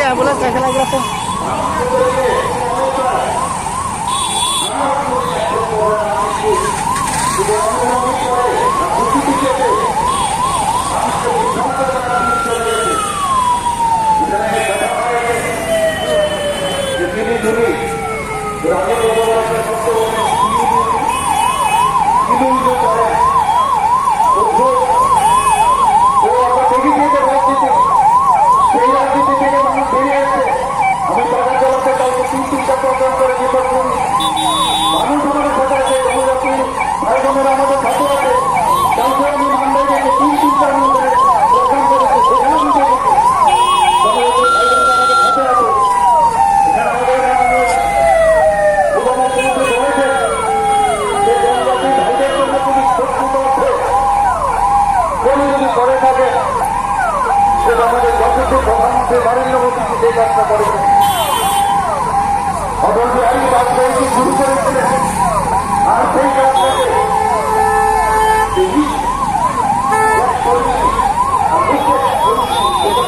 Ambulance कैसे लग रहा था আমাদের যথেষ্ট প্রধানমন্ত্রী নরেন্দ্র মোদীকে সেই কাজটা করেছেন। অটল বিহারী বাজপেয়ী শুরু করেছিলেন আর সেই কাজটাকে